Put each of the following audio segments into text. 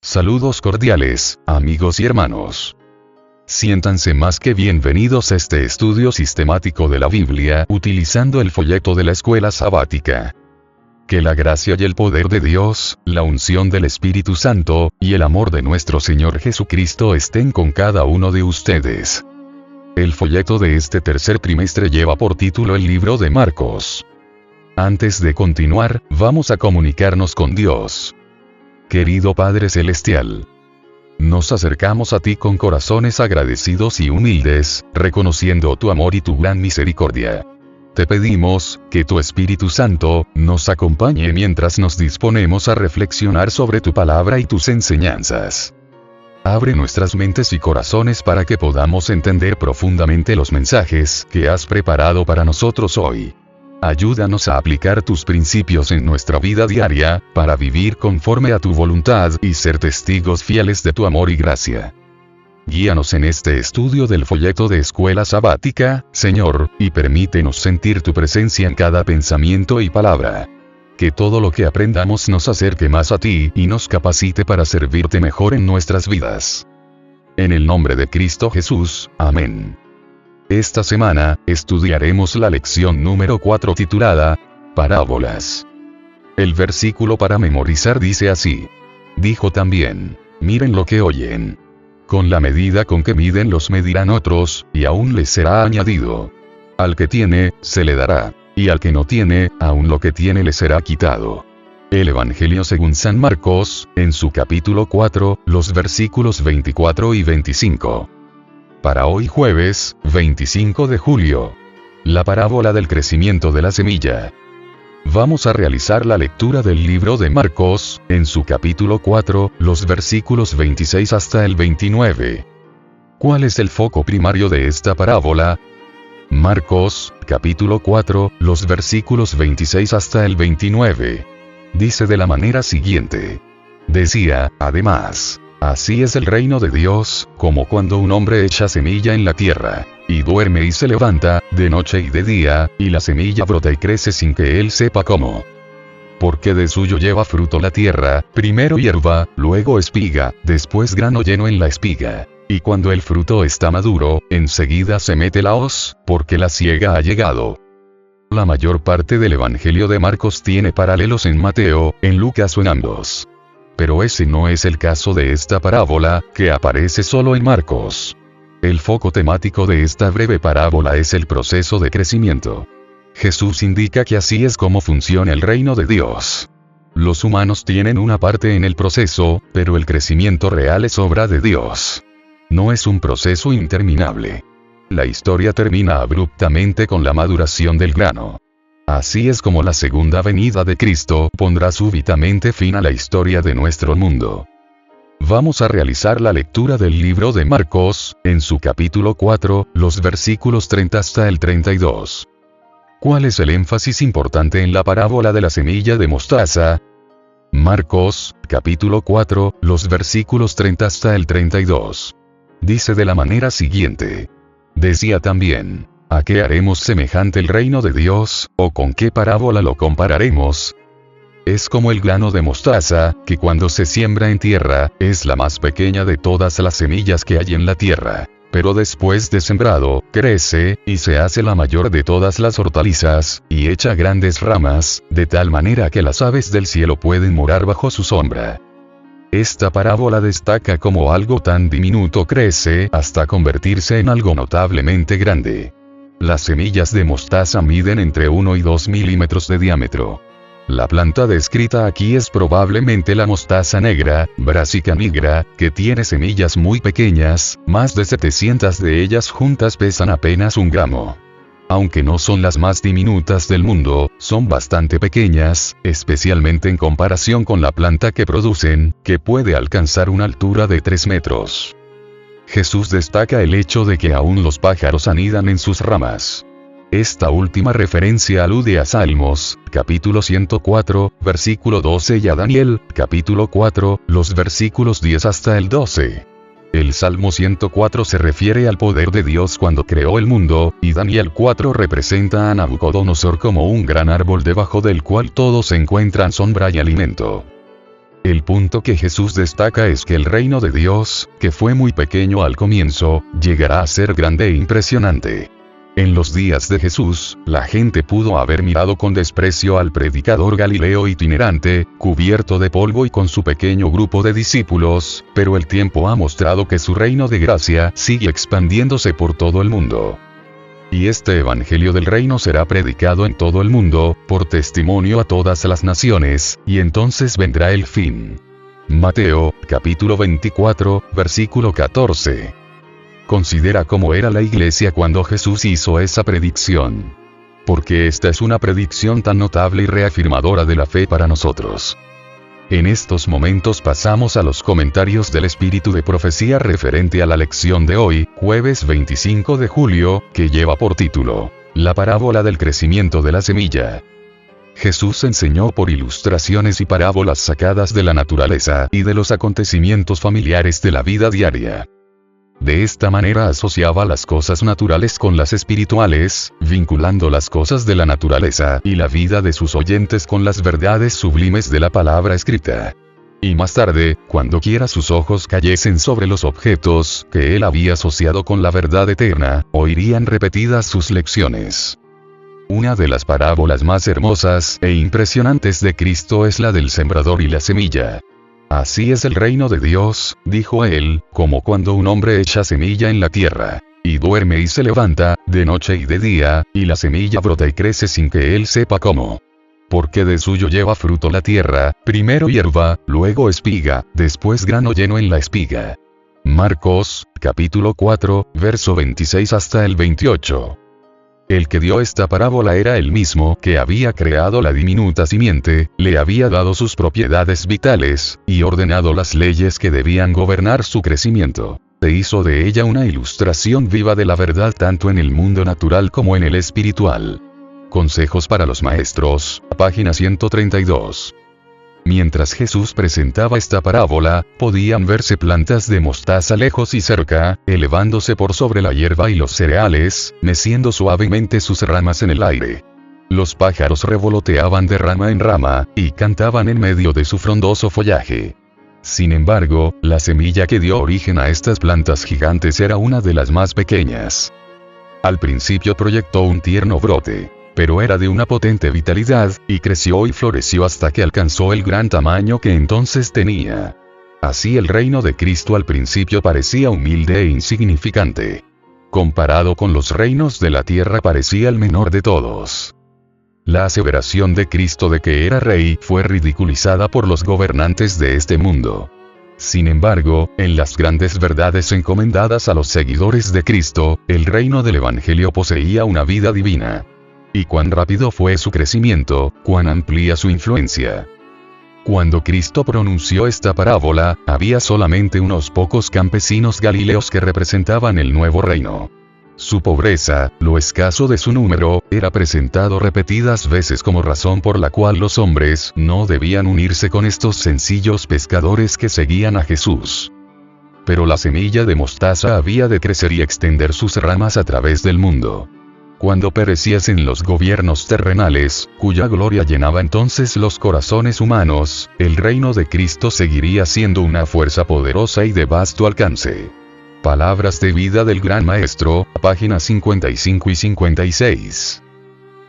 Saludos cordiales, amigos y hermanos. Siéntanse más que bienvenidos a este estudio sistemático de la Biblia, utilizando el folleto de la escuela sabática. Que la gracia y el poder de Dios, la unción del Espíritu Santo, y el amor de nuestro Señor Jesucristo estén con cada uno de ustedes. El folleto de este tercer trimestre lleva por título el libro de Marcos. Antes de continuar, vamos a comunicarnos con Dios. Querido Padre Celestial, nos acercamos a ti con corazones agradecidos y humildes, reconociendo tu amor y tu gran misericordia. Te pedimos, que tu Espíritu Santo, nos acompañe mientras nos disponemos a reflexionar sobre tu palabra y tus enseñanzas. Abre nuestras mentes y corazones para que podamos entender profundamente los mensajes que has preparado para nosotros hoy. Ayúdanos a aplicar tus principios en nuestra vida diaria, para vivir conforme a tu voluntad y ser testigos fieles de tu amor y gracia. Guíanos en este estudio del folleto de escuela sabática, Señor, y permítenos sentir tu presencia en cada pensamiento y palabra. Que todo lo que aprendamos nos acerque más a ti y nos capacite para servirte mejor en nuestras vidas. En el nombre de Cristo Jesús, amén. Esta semana, estudiaremos la lección número 4 titulada, Parábolas. El versículo para memorizar dice así. Dijo también, miren lo que oyen. Con la medida con que miden los medirán otros, y aún les será añadido. Al que tiene, se le dará, y al que no tiene, aún lo que tiene le será quitado. El Evangelio según San Marcos, en su capítulo 4, los versículos 24 y 25. Para hoy jueves, 25 de julio. La parábola del crecimiento de la semilla. Vamos a realizar la lectura del libro de Marcos, en su capítulo 4, los versículos 26 hasta el 29. ¿Cuál es el foco primario de esta parábola? Marcos, capítulo 4, los versículos 26 hasta el 29. Dice de la manera siguiente. Decía, además, así es el reino de Dios, como cuando un hombre echa semilla en la tierra, y duerme y se levanta, de noche y de día, y la semilla brota y crece sin que él sepa cómo. Porque de suyo lleva fruto la tierra, primero hierba, luego espiga, después grano lleno en la espiga. Y cuando el fruto está maduro, enseguida se mete la hoz, porque la siega ha llegado. La mayor parte del Evangelio de Marcos tiene paralelos en Mateo, en Lucas o en ambos. Pero ese no es el caso de esta parábola, que aparece solo en Marcos. El foco temático de esta breve parábola es el proceso de crecimiento. Jesús indica que así es como funciona el reino de Dios. Los humanos tienen una parte en el proceso, pero el crecimiento real es obra de Dios. No es un proceso interminable. La historia termina abruptamente con la maduración del grano. Así es como la segunda venida de Cristo pondrá súbitamente fin a la historia de nuestro mundo. Vamos a realizar la lectura del libro de Marcos, en su capítulo 4, los versículos 30 hasta el 32. ¿Cuál es el énfasis importante en la parábola de la semilla de mostaza? Marcos, capítulo 4, los versículos 30 hasta el 32. Dice de la manera siguiente. Decía también, ¿a qué haremos semejante el reino de Dios, o con qué parábola lo compararemos? Es como el grano de mostaza, que cuando se siembra en tierra, es la más pequeña de todas las semillas que hay en la tierra. Pero después de sembrado, crece, y se hace la mayor de todas las hortalizas, y echa grandes ramas, de tal manera que las aves del cielo pueden morar bajo su sombra. Esta parábola destaca cómo algo tan diminuto crece hasta convertirse en algo notablemente grande. Las semillas de mostaza miden entre 1 y 2 milímetros de diámetro. La planta descrita aquí es probablemente la mostaza negra, Brassica nigra, que tiene semillas muy pequeñas, más de 700 de ellas juntas pesan apenas 1 gramo. Aunque no son las más diminutas del mundo, son bastante pequeñas, especialmente en comparación con la planta que producen, que puede alcanzar una altura de 3 metros. Jesús destaca el hecho de que aún los pájaros anidan en sus ramas. Esta última referencia alude a Salmos, capítulo 104, versículo 12 y a Daniel, capítulo 4, los versículos 10 hasta el 12. El Salmo 104 se refiere al poder de Dios cuando creó el mundo, y Daniel 4 representa a Nabucodonosor como un gran árbol debajo del cual todos encuentran sombra y alimento. El punto que Jesús destaca es que el reino de Dios, que fue muy pequeño al comienzo, llegará a ser grande e impresionante. En los días de Jesús, la gente pudo haber mirado con desprecio al predicador Galileo itinerante, cubierto de polvo y con su pequeño grupo de discípulos, pero el tiempo ha mostrado que su reino de gracia sigue expandiéndose por todo el mundo. Y este evangelio del reino será predicado en todo el mundo, por testimonio a todas las naciones, y entonces vendrá el fin. Mateo, capítulo 24, versículo 14. Considera cómo era la iglesia cuando Jesús hizo esa predicción. Porque esta es una predicción tan notable y reafirmadora de la fe para nosotros. En estos momentos pasamos a los comentarios del espíritu de profecía referente a la lección de hoy, jueves 25 de julio, que lleva por título, La parábola del crecimiento de la semilla. Jesús enseñó por ilustraciones y parábolas sacadas de la naturaleza y de los acontecimientos familiares de la vida diaria. De esta manera asociaba las cosas naturales con las espirituales, vinculando las cosas de la naturaleza y la vida de sus oyentes con las verdades sublimes de la palabra escrita. Y más tarde, cuando quiera sus ojos cayesen sobre los objetos que él había asociado con la verdad eterna, oirían repetidas sus lecciones. Una de las parábolas más hermosas e impresionantes de Cristo es la del sembrador y la semilla. Así es el reino de Dios, dijo él, como cuando un hombre echa semilla en la tierra, y duerme y se levanta, de noche y de día, y la semilla brota y crece sin que él sepa cómo. Porque de suyo lleva fruto la tierra, primero hierba, luego espiga, después grano lleno en la espiga. Marcos, capítulo 4, verso 26 hasta el 28. El que dio esta parábola era el mismo que había creado la diminuta simiente, le había dado sus propiedades vitales, y ordenado las leyes que debían gobernar su crecimiento. Se hizo de ella una ilustración viva de la verdad tanto en el mundo natural como en el espiritual. Consejos para los maestros, página 132. Mientras Jesús presentaba esta parábola, podían verse plantas de mostaza lejos y cerca, elevándose por sobre la hierba y los cereales, meciendo suavemente sus ramas en el aire. Los pájaros revoloteaban de rama en rama, y cantaban en medio de su frondoso follaje. Sin embargo, la semilla que dio origen a estas plantas gigantes era una de las más pequeñas. Al principio proyectó un tierno brote, pero era de una potente vitalidad, y creció y floreció hasta que alcanzó el gran tamaño que entonces tenía. Así el reino de Cristo al principio parecía humilde e insignificante. Comparado con los reinos de la tierra parecía el menor de todos. La aseveración de Cristo de que era rey fue ridiculizada por los gobernantes de este mundo. Sin embargo, en las grandes verdades encomendadas a los seguidores de Cristo, el reino del Evangelio poseía una vida divina. Y cuán rápido fue su crecimiento, cuán amplia su influencia. Cuando Cristo pronunció esta parábola, había solamente unos pocos campesinos galileos que representaban el nuevo reino. Su pobreza, lo escaso de su número, era presentado repetidas veces como razón por la cual los hombres no debían unirse con estos sencillos pescadores que seguían a Jesús. Pero la semilla de mostaza había de crecer y extender sus ramas a través del mundo. Cuando pereciesen los gobiernos terrenales, cuya gloria llenaba entonces los corazones humanos, el reino de Cristo seguiría siendo una fuerza poderosa y de vasto alcance. Palabras de vida del Gran Maestro, páginas 55 y 56.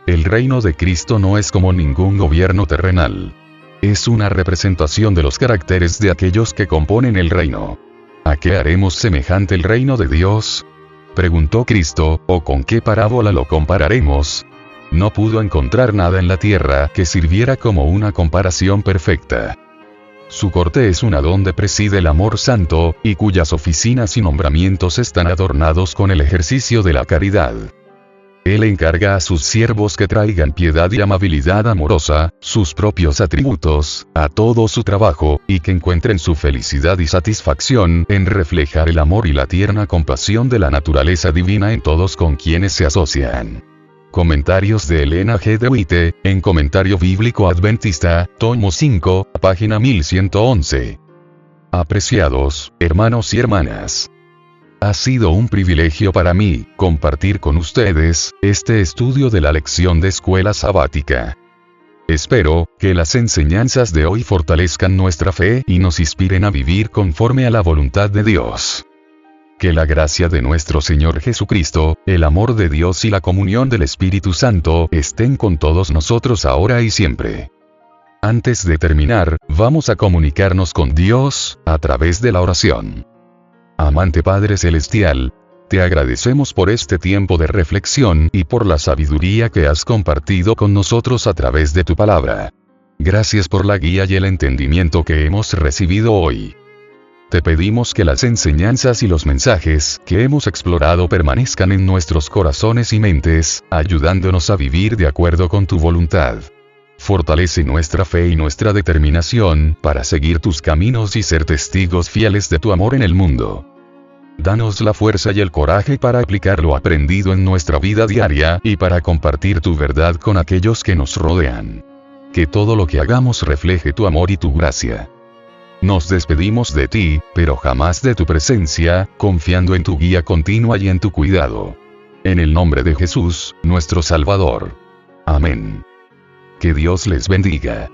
El reino de Cristo no es como ningún gobierno terrenal. Es una representación de los caracteres de aquellos que componen el reino. ¿A qué haremos semejante el reino de Dios?, preguntó Cristo, ¿o con qué parábola lo compararemos? No pudo encontrar nada en la tierra que sirviera como una comparación perfecta. Su corte es una donde preside el amor santo, y cuyas oficinas y nombramientos están adornados con el ejercicio de la caridad. Él encarga a sus siervos que traigan piedad y amabilidad amorosa, sus propios atributos, a todo su trabajo, y que encuentren su felicidad y satisfacción en reflejar el amor y la tierna compasión de la naturaleza divina en todos con quienes se asocian. Comentarios de Elena G. de Witte, en Comentario Bíblico Adventista, tomo 5, página 1111. Apreciados, hermanos y hermanas. Ha sido un privilegio para mí, compartir con ustedes, este estudio de la lección de escuela sabática. Espero que las enseñanzas de hoy fortalezcan nuestra fe y nos inspiren a vivir conforme a la voluntad de Dios. Que la gracia de nuestro Señor Jesucristo, el amor de Dios y la comunión del Espíritu Santo estén con todos nosotros ahora y siempre. Antes de terminar, vamos a comunicarnos con Dios a través de la oración. Amante Padre Celestial, te agradecemos por este tiempo de reflexión y por la sabiduría que has compartido con nosotros a través de tu palabra. Gracias por la guía y el entendimiento que hemos recibido hoy. Te pedimos que las enseñanzas y los mensajes que hemos explorado permanezcan en nuestros corazones y mentes, ayudándonos a vivir de acuerdo con tu voluntad. Fortalece nuestra fe y nuestra determinación para seguir tus caminos y ser testigos fieles de tu amor en el mundo. Danos la fuerza y el coraje para aplicar lo aprendido en nuestra vida diaria y para compartir tu verdad con aquellos que nos rodean. Que todo lo que hagamos refleje tu amor y tu gracia. Nos despedimos de ti, pero jamás de tu presencia, confiando en tu guía continua y en tu cuidado. En el nombre de Jesús, nuestro Salvador. Amén. Que Dios les bendiga.